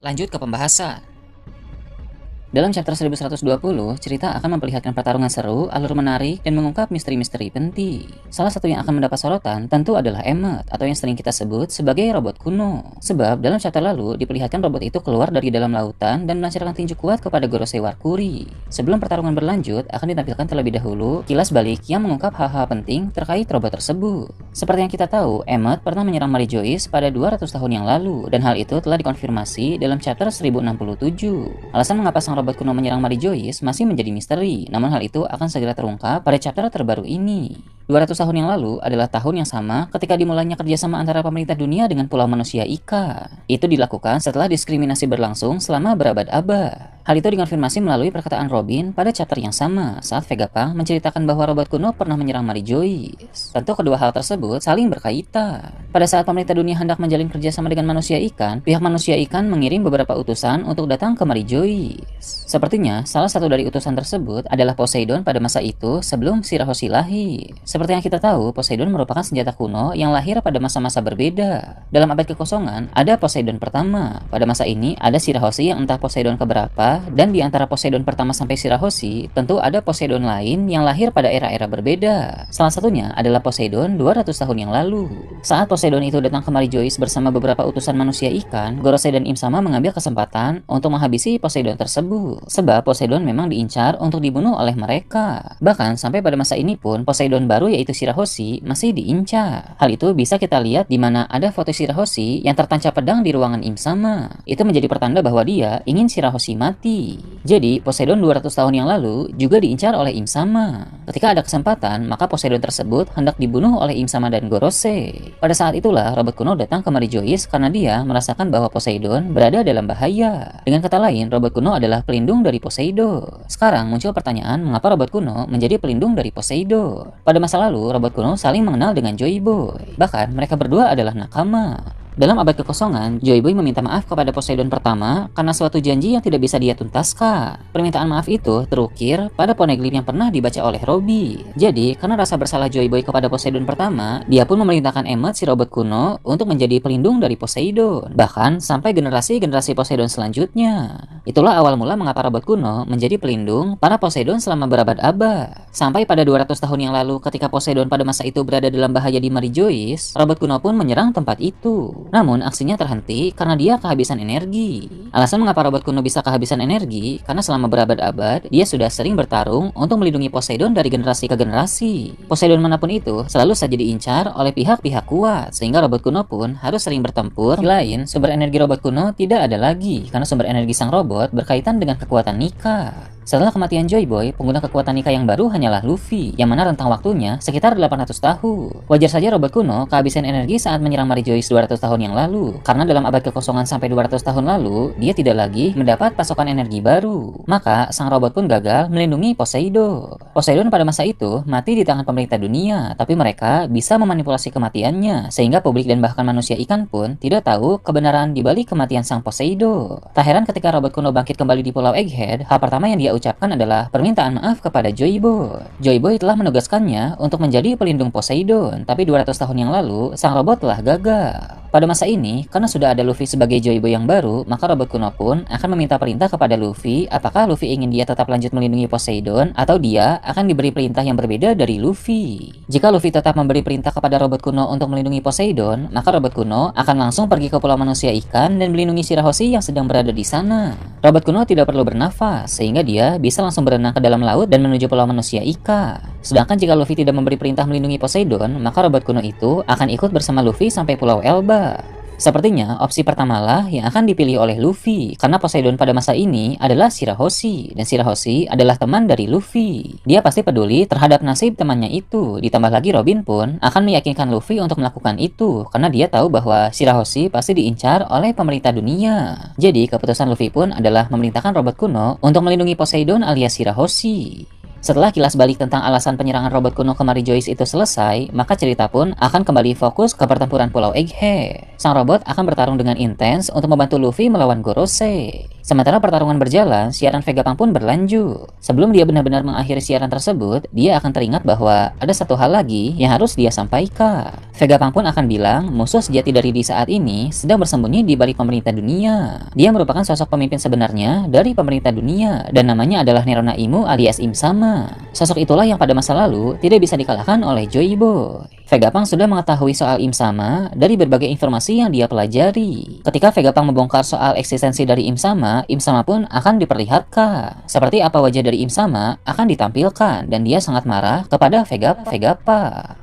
Lanjut ke pembahasan. Dalam chapter 1120, cerita akan memperlihatkan pertarungan seru, alur menarik, dan mengungkap misteri-misteri penting. Salah satu yang akan mendapat sorotan tentu adalah Emmet, atau yang sering kita sebut sebagai robot kuno. Sebab dalam chapter lalu diperlihatkan robot itu keluar dari dalam lautan dan melancarkan tinju kuat kepada Gorosei Warkuri. Sebelum pertarungan berlanjut, akan ditampilkan terlebih dahulu kilas balik yang mengungkap hal-hal penting terkait robot tersebut. Seperti yang kita tahu, Emmet pernah menyerang Mary Joyce pada 200 tahun yang lalu, dan hal itu telah dikonfirmasi dalam chapter 1067. Alasan mengapa sang robot kuno menyerang Mary Joyce masih menjadi misteri, namun hal itu akan segera terungkap pada chapter terbaru ini. 200 tahun yang lalu adalah tahun yang sama ketika dimulainya kerjasama antara pemerintah dunia dengan Pulau Manusia Ika. Itu dilakukan setelah diskriminasi berlangsung selama berabad-abad. Hal itu dikonfirmasi melalui perkataan Robin pada chapter yang sama saat Vegapunk menceritakan bahwa robot kuno pernah menyerang Mary Joyce. Tentu kedua hal tersebut saling berkaitan. Pada saat pemerintah dunia hendak menjalin kerjasama dengan manusia ikan, pihak manusia ikan mengirim beberapa utusan untuk datang ke Mary Joyce. Sepertinya salah satu dari utusan tersebut adalah Poseidon pada masa itu sebelum Shirahoshi lahir. Seperti yang kita tahu, Poseidon merupakan senjata kuno yang lahir pada masa-masa berbeda. Dalam abad kekosongan, ada Poseidon pertama. Pada masa ini, ada Shirahoshi yang entah Poseidon keberapa, dan di antara Poseidon pertama sampai Shirahoshi, tentu ada Poseidon lain yang lahir pada era-era berbeda. Salah satunya adalah Poseidon 200 tahun yang lalu. Saat Poseidon itu datang ke Mary Joyce bersama beberapa utusan manusia ikan, Gorosei dan Im Sama mengambil kesempatan untuk menghabisi Poseidon tersebut. Sebab Poseidon memang diincar untuk dibunuh oleh mereka. Bahkan sampai pada masa ini pun, Poseidon baru yaitu Shirahoshi masih diincar. Hal itu bisa kita lihat di mana ada foto Shirahoshi yang tertancap pedang di ruangan Im Sama. Itu menjadi pertanda bahwa dia ingin Shirahoshi mati. Jadi Poseidon 200 tahun yang lalu juga diincar oleh Im Sama. Ketika ada kesempatan, maka Poseidon tersebut hendak dibunuh oleh Im Sama dan Gorosei. Pada saat itulah robot kuno datang ke Mary Joyce karena dia merasakan bahwa Poseidon berada dalam bahaya. Dengan kata lain, robot kuno adalah pelindung dari Poseidon. Sekarang muncul pertanyaan mengapa robot kuno menjadi pelindung dari Poseidon. Pada masa lalu, robot kuno saling mengenal dengan Joy Boy. Bahkan mereka berdua adalah nakama. Dalam abad kekosongan, Joy Boy meminta maaf kepada Poseidon pertama karena suatu janji yang tidak bisa dia tuntaskan. Permintaan maaf itu terukir pada poneglyph yang pernah dibaca oleh Robby. Jadi, karena rasa bersalah Joy Boy kepada Poseidon pertama, dia pun memerintahkan Emmet si robot kuno untuk menjadi pelindung dari Poseidon. Bahkan sampai generasi-generasi Poseidon selanjutnya. Itulah awal mula mengapa robot kuno menjadi pelindung para Poseidon selama berabad-abad. Sampai pada 200 tahun yang lalu ketika Poseidon pada masa itu berada dalam bahaya di Mary Joyce, robot kuno pun menyerang tempat itu. Namun aksinya terhenti karena dia kehabisan energi. Alasan mengapa robot kuno bisa kehabisan energi karena selama berabad-abad dia sudah sering bertarung untuk melindungi Poseidon dari generasi ke generasi. Poseidon manapun itu selalu saja diincar oleh pihak-pihak kuat sehingga robot kuno pun harus sering bertempur. Di lain, sumber energi robot kuno tidak ada lagi karena sumber energi sang robot berkaitan dengan kekuatan Nika. Setelah kematian Joy Boy, pengguna kekuatan Nika yang baru hanyalah Luffy, yang mana rentang waktunya sekitar 800 tahun. Wajar saja robot kuno kehabisan energi saat menyerang Mary Joyce 200 tahun yang lalu, karena dalam abad kekosongan sampai 200 tahun lalu, dia tidak lagi mendapat pasokan energi baru. Maka, sang robot pun gagal melindungi Poseidon. Poseidon pada masa itu mati di tangan pemerintah dunia, tapi mereka bisa memanipulasi kematiannya, sehingga publik dan bahkan manusia ikan pun tidak tahu kebenaran di balik kematian sang Poseidon. Tak heran ketika robot kuno bangkit kembali di Pulau Egghead, hal pertama yang dia ucapkan adalah permintaan maaf kepada Joy Boy. Joy Boy telah menugaskannya untuk menjadi pelindung Poseidon, tapi 200 tahun yang lalu, sang robot telah gagal. Pada masa ini, karena sudah ada Luffy sebagai Joy Boy yang baru, maka robot kuno pun akan meminta perintah kepada Luffy apakah Luffy ingin dia tetap lanjut melindungi Poseidon atau dia akan diberi perintah yang berbeda dari Luffy. Jika Luffy tetap memberi perintah kepada robot kuno untuk melindungi Poseidon, maka robot kuno akan langsung pergi ke Pulau Manusia Ikan dan melindungi Shirahoshi yang sedang berada di sana. Robot kuno tidak perlu bernafas, sehingga dia bisa langsung berenang ke dalam laut dan menuju Pulau Manusia Ika. Sedangkan jika Luffy tidak memberi perintah melindungi Poseidon, maka robot kuno itu akan ikut bersama Luffy sampai Pulau Elba. Sepertinya opsi pertamalah yang akan dipilih oleh Luffy, karena Poseidon pada masa ini adalah Shirahoshi, dan Shirahoshi adalah teman dari Luffy. Dia pasti peduli terhadap nasib temannya itu, ditambah lagi Robin pun akan meyakinkan Luffy untuk melakukan itu, karena dia tahu bahwa Shirahoshi pasti diincar oleh pemerintah dunia. Jadi keputusan Luffy pun adalah memerintahkan robot kuno untuk melindungi Poseidon alias Shirahoshi. Setelah kilas balik tentang alasan penyerangan robot kuno ke Mary Joyce itu selesai, maka cerita pun akan kembali fokus ke pertempuran Pulau Egghead. Sang robot akan bertarung dengan intens untuk membantu Luffy melawan Gorosei. Sementara pertarungan berjalan, siaran Vegapunk pun berlanjut. Sebelum dia benar-benar mengakhiri siaran tersebut, dia akan teringat bahwa ada satu hal lagi yang harus dia sampaikan. Vegapunk pun akan bilang musuh sejati dari di saat ini sedang bersembunyi di balik pemerintah dunia. Dia merupakan sosok pemimpin sebenarnya dari pemerintah dunia dan namanya adalah Nerona Imu alias Im Sama. Sosok itulah yang pada masa lalu tidak bisa dikalahkan oleh Joy Boy. Vegapunk sudah mengetahui soal Im Sama dari berbagai informasi yang dia pelajari. Ketika Vegapunk membongkar soal eksistensi dari Im Sama pun akan diperlihatkan. Seperti apa wajah dari Im Sama akan ditampilkan dan dia sangat marah kepada Vegapunk.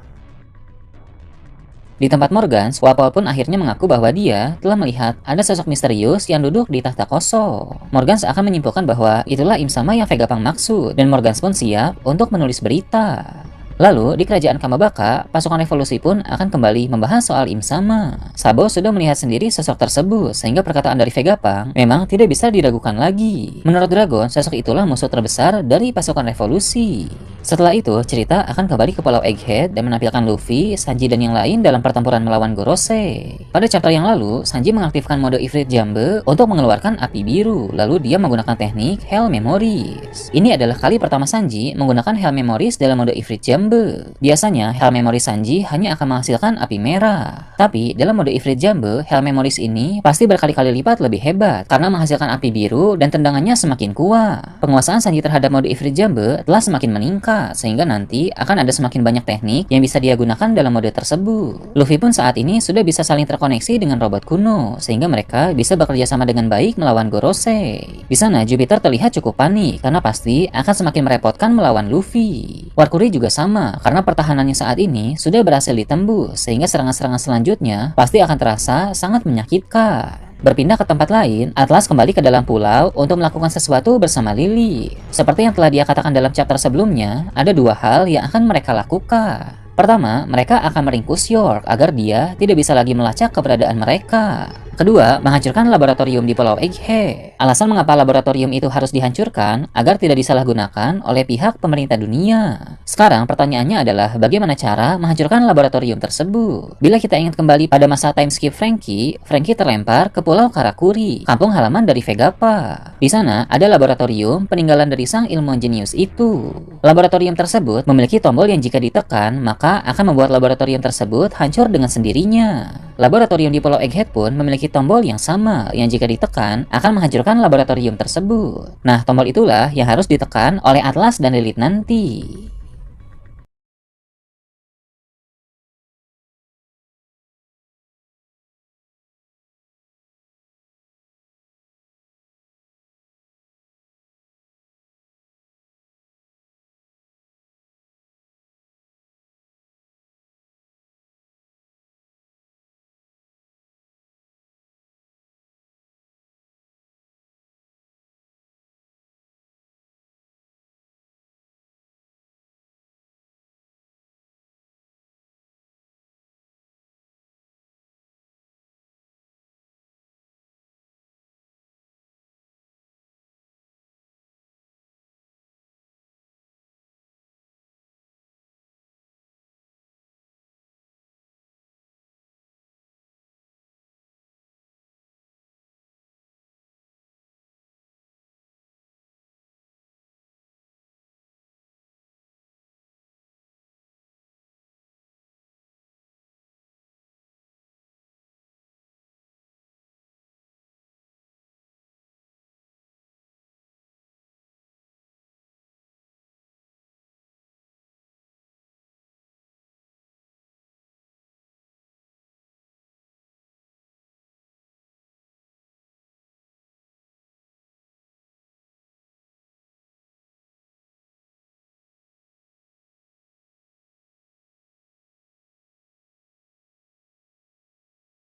Di tempat Morgan, Swapol pun akhirnya mengaku bahwa dia telah melihat ada sosok misterius yang duduk di tahta kosong. Morgan akan menyimpulkan bahwa itulah Im Sama yang Vegapunk maksud, dan Morgan pun siap untuk menulis berita. Lalu, di kerajaan Kamabaka, pasukan revolusi pun akan kembali membahas soal Im Sama. Sabo sudah melihat sendiri sosok tersebut, sehingga perkataan dari Vegapunk memang tidak bisa diragukan lagi. Menurut Dragon, sosok itulah musuh terbesar dari pasukan revolusi. Setelah itu, cerita akan kembali ke Pulau Egghead dan menampilkan Luffy, Sanji, dan yang lain dalam pertempuran melawan Gorose. Pada chapter yang lalu, Sanji mengaktifkan mode Ifrit Jambe untuk mengeluarkan api biru, lalu dia menggunakan teknik Hell Memories. Ini adalah kali pertama Sanji menggunakan Hell Memories dalam mode Ifrit Jambe. Biasanya, Hell Memories Sanji hanya akan menghasilkan api merah. Tapi, dalam mode Ifrit Jambe, Hell Memories ini pasti berkali-kali lipat lebih hebat karena menghasilkan api biru dan tendangannya semakin kuat. Penguasaan Sanji terhadap mode Ifrit Jambe telah semakin meningkat, sehingga nanti akan ada semakin banyak teknik yang bisa dia gunakan dalam mode tersebut. Luffy pun saat ini sudah bisa saling terkoneksi dengan robot kuno, sehingga mereka bisa bekerja sama dengan baik melawan Gorose. Di sana, Jupiter terlihat cukup panik karena pasti akan semakin merepotkan melawan Luffy. Warkuri juga sama, karena pertahanannya saat ini sudah berhasil ditembus, sehingga serangan-serangan selanjutnya pasti akan terasa sangat menyakitkan. Berpindah ke tempat lain, Atlas kembali ke dalam pulau untuk melakukan sesuatu bersama Lily. Seperti yang telah dia katakan dalam chapter sebelumnya, ada dua hal yang akan mereka lakukan. Pertama, mereka akan meringkus York agar dia tidak bisa lagi melacak keberadaan mereka. Kedua, menghancurkan laboratorium di Pulau Egghead. Alasan mengapa laboratorium itu harus dihancurkan agar tidak disalahgunakan oleh pihak pemerintah dunia. Sekarang pertanyaannya adalah bagaimana cara menghancurkan laboratorium tersebut. Bila kita ingat kembali pada masa time skip Franky terlempar ke Pulau Karakuri, kampung halaman dari Vegapunk. Di sana ada laboratorium peninggalan dari sang ilmuwan jenius itu. Laboratorium tersebut memiliki tombol yang jika ditekan maka akan membuat laboratorium tersebut hancur dengan sendirinya. Laboratorium di Pulau Egghead pun memiliki tombol yang sama yang jika ditekan akan menghancurkan laboratorium tersebut. Nah, tombol itulah yang harus ditekan oleh Atlas dan Lilith nanti.